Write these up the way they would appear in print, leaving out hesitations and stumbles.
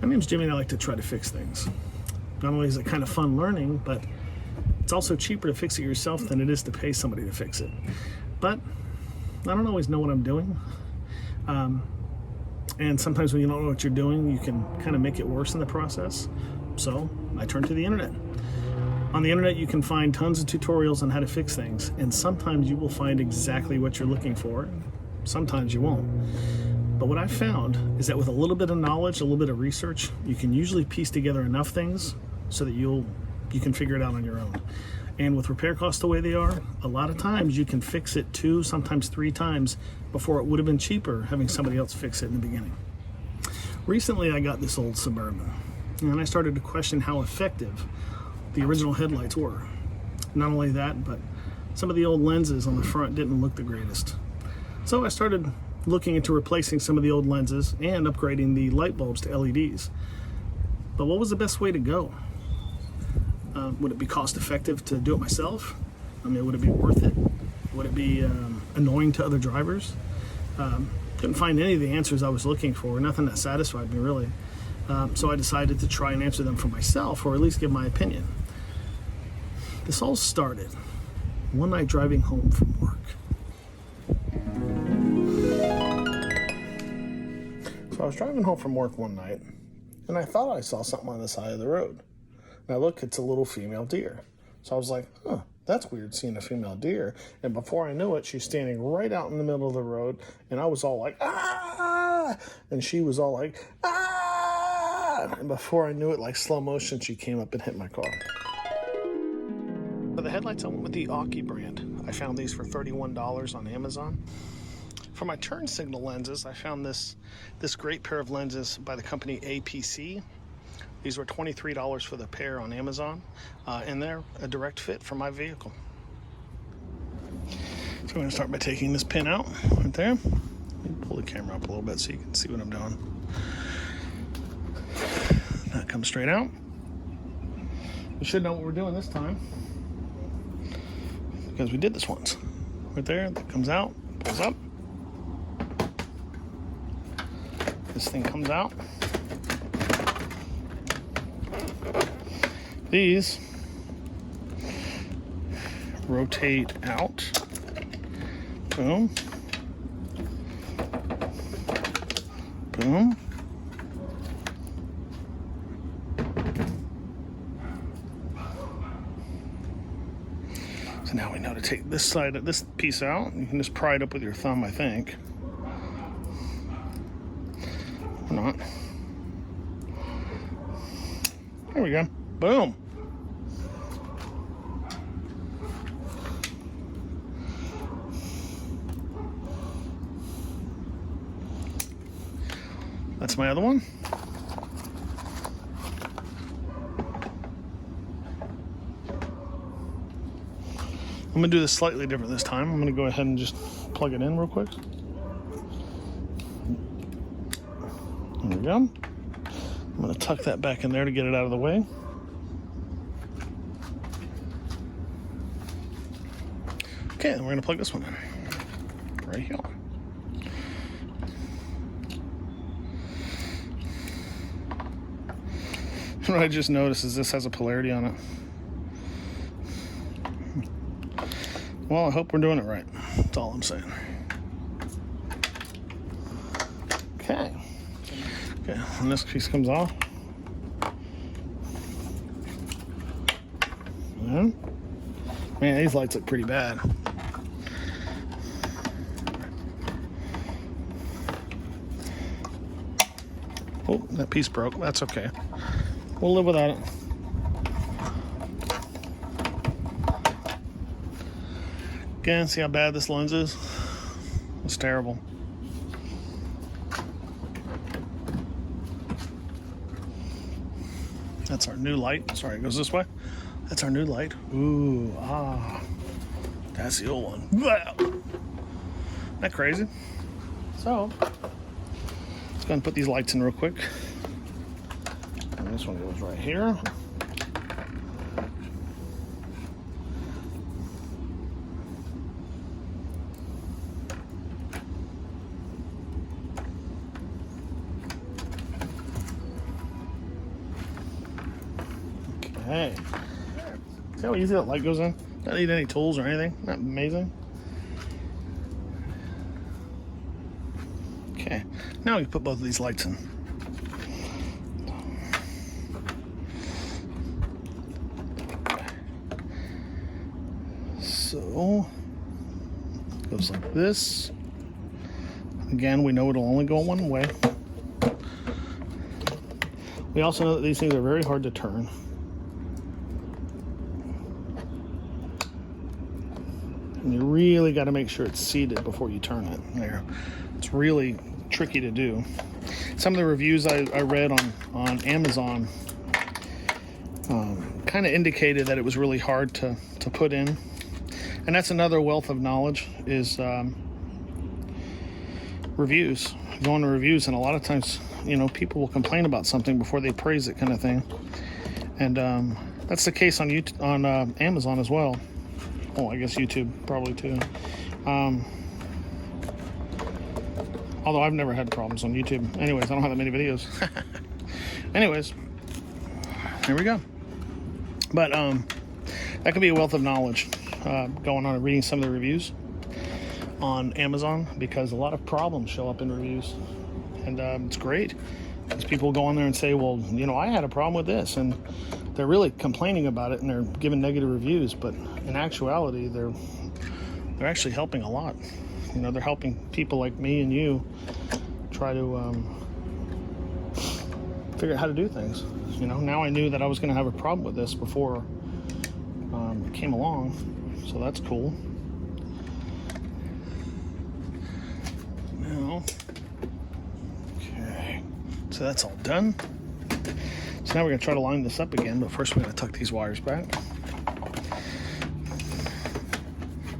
My name's Jimmy and I like to try to fix things. Not only is it kind of fun learning, but it's also cheaper to fix it yourself than it is to pay somebody to fix it. But I don't always know what I'm doing. And sometimes when you don't know what you're doing, you can kind of make it worse in the process. So I turn to the internet. On the internet, you can find tons of tutorials on how to fix things. And sometimes you will find exactly what you're looking for. Sometimes you won't. But what I've found is that with a little bit of knowledge, a little bit of research, you can usually piece together enough things so that you can figure it out on your own. And with repair costs the way they are, a lot of times you can fix it 2, sometimes 3 times before it would have been cheaper having somebody else fix it in the beginning. Recently, I got this old Suburban, and I started to question how effective the original headlights were. Not only that, but some of the old lenses on the front didn't look the greatest. So I started looking into replacing some of the old lenses and upgrading the light bulbs to LEDs. But what was the best way to go? Would it be cost effective to do it myself? I mean, would it be worth it? Would it be annoying to other drivers? Couldn't find any of the answers I was looking for, nothing that satisfied me really. So I decided to try and answer them for myself, or at least give my opinion. This all started one night driving home from work. So I was driving home from work one night, and I thought I saw something on the side of the road. And I look, it's a little female deer. So I was like, huh, that's weird seeing a female deer. And before I knew it, she's standing right out in the middle of the road, and I was all like, ah! And she was all like, ah! And before I knew it, like slow motion, she came up and hit my car. For the headlights, I went with the Aki brand. I found these for $31 on Amazon. For my turn signal lenses, I found this great pair of lenses by the company APC. These were $23 for the pair on Amazon, and they're a direct fit for my vehicle. So I'm going to start by taking this pin out right there. Let me pull the camera up a little bit so you can see what I'm doing. That comes straight out. We should know what we're doing this time, because we did this once. Right there, that comes out, pulls up. This thing comes out. These rotate out. Boom. Boom. So now we know to take this side of this piece out. You can just pry it up with your thumb, I think. Or not. There we go. Boom. That's my other one. I'm going to do this slightly different this time. I'm going to go ahead and just plug it in real quick. There we go. I'm going to tuck that back in there to get it out of the way. Okay, and we're going to plug this one in. Right here. What I just noticed is this has a polarity on it. Well, I hope we're doing it right. That's all I'm saying. Okay. Okay, and this piece comes off. Yeah. Man, these lights look pretty bad. Oh, that piece broke. That's okay. We'll live without it. Again, see how bad this lens is? It's terrible. That's our new light. Sorry, it goes this way. That's our new light. Ooh, that's the old one. Isn't that crazy? So, let's go and put these lights in real quick. And this one goes right here. Okay. See how easy that light goes in? Don't need any tools or anything. Isn't that amazing? Okay. Now we can put both of these lights in. So, it goes like this. Again, we know it'll only go one way. We also know that these things are very hard to turn. And you really got to make sure it's seated before you turn it. There. It's really tricky to do. Some of the reviews I read on Amazon kind of indicated that it was really hard to put in. And that's another wealth of knowledge is reviews. Going to reviews, and a lot of times, you know, people will complain about something before they praise it, kind of thing. And that's the case on Amazon as well. Oh, I guess YouTube probably too. Although I've never had problems on YouTube. Anyways, I don't have that many videos. Anyways, here we go. But that could be a wealth of knowledge going on and reading some of the reviews on Amazon, because a lot of problems show up in reviews. And it's great because people go on there and say, well, you know, I had a problem with this, and they're really complaining about it and they're giving negative reviews, but in actuality they're actually helping a lot. You know, they're helping people like me and you try to figure out how to do things. You know, now I knew that I was going to have a problem with this before it came along, so that's cool. Now, okay, so that's all done. So now we're going to try to line this up again, but first we're going to tuck these wires back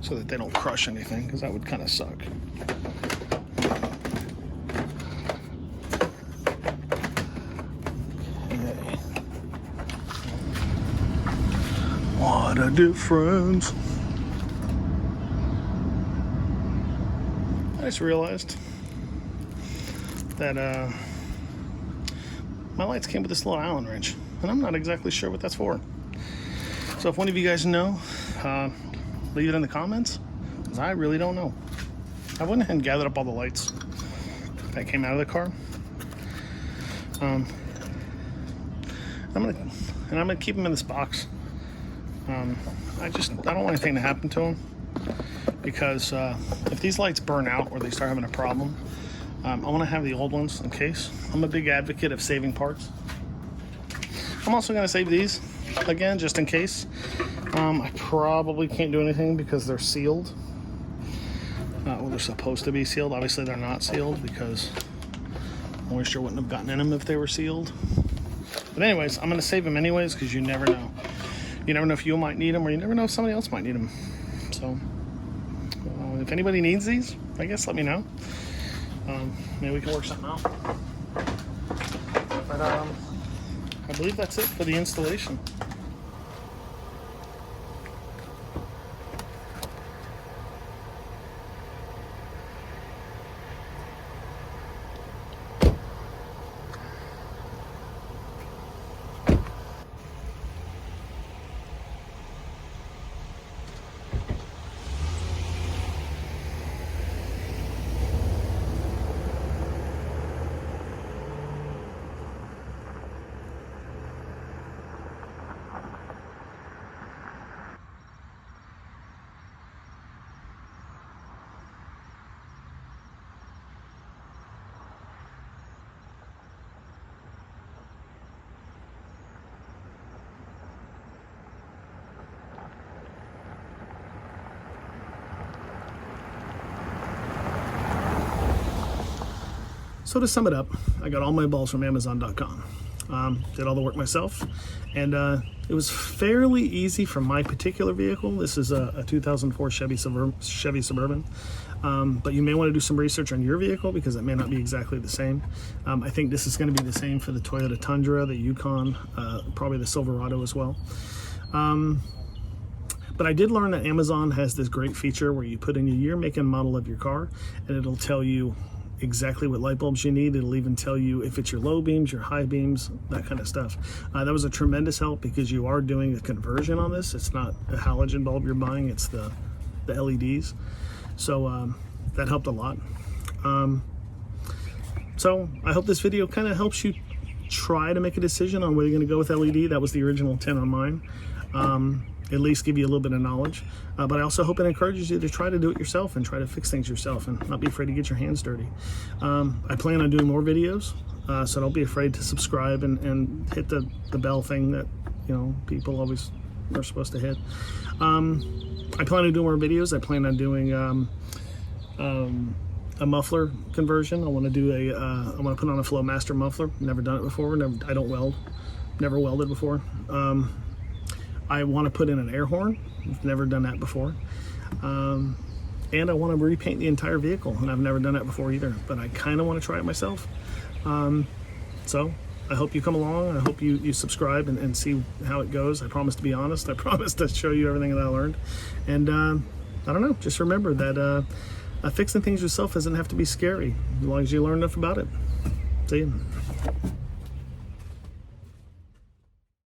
so that they don't crush anything, because that would kind of suck. Okay. What a difference. I just realized that my lights came with this little Allen wrench, and I'm not exactly sure what that's for. So if one of you guys know, leave it in the comments, because I really don't know. I went ahead and gathered up all the lights that came out of the car. I'm gonna keep them in this box. I don't want anything to happen to them, because if these lights burn out or they start having a problem, I want to have the old ones in case. I'm a big advocate of saving parts. I'm also going to save these again just in case. I probably can't do anything because they're sealed. Well, they're supposed to be sealed. Obviously they're not sealed because moisture wouldn't have gotten in them if they were sealed. But anyways, I'm going to save them anyways, because you never know. You never know if you might need them, or you never know if somebody else might need them. So if anybody needs these, I guess let me know. Maybe we can work something out. But I believe that's it for the installation. So to sum it up, I got all my bulbs from Amazon.com. Did all the work myself, and it was fairly easy for my particular vehicle. This is a 2004 Chevy Suburban, but you may want to do some research on your vehicle, because it may not be exactly the same. I think this is going to be the same for the Toyota Tundra, the Yukon, probably the Silverado as well. But I did learn that Amazon has this great feature where you put in your year, make, and model of your car, and it'll tell you exactly what light bulbs you need. It'll even tell you if it's your low beams, your high beams, that kind of stuff. That was a tremendous help because you are doing a conversion on this. It's not a halogen bulb you're buying, it's the LEDs. So that helped a lot. So I hope this video kind of helps you try to make a decision on whether you're going to go with LED. That was the original intent on mine. At least give you a little bit of knowledge. But I also hope it encourages you to try to do it yourself and try to fix things yourself and not be afraid to get your hands dirty. I plan on doing more videos, so don't be afraid to subscribe and hit the bell thing that, you know, people always are supposed to hit. I plan on doing more videos. I plan on doing a muffler conversion. I want to do I want to put on a Flowmaster muffler. Never done it before. I don't weld. Never welded before. I want to put in an air horn. I've never done that before. And I want to repaint the entire vehicle, and I've never done that before either, but I kind of want to try it myself. So I hope you come along. I hope you subscribe and see how it goes. I promise to be honest. I promise to show you everything that I learned. And I don't know, just remember that fixing things yourself doesn't have to be scary as long as you learn enough about it. See you.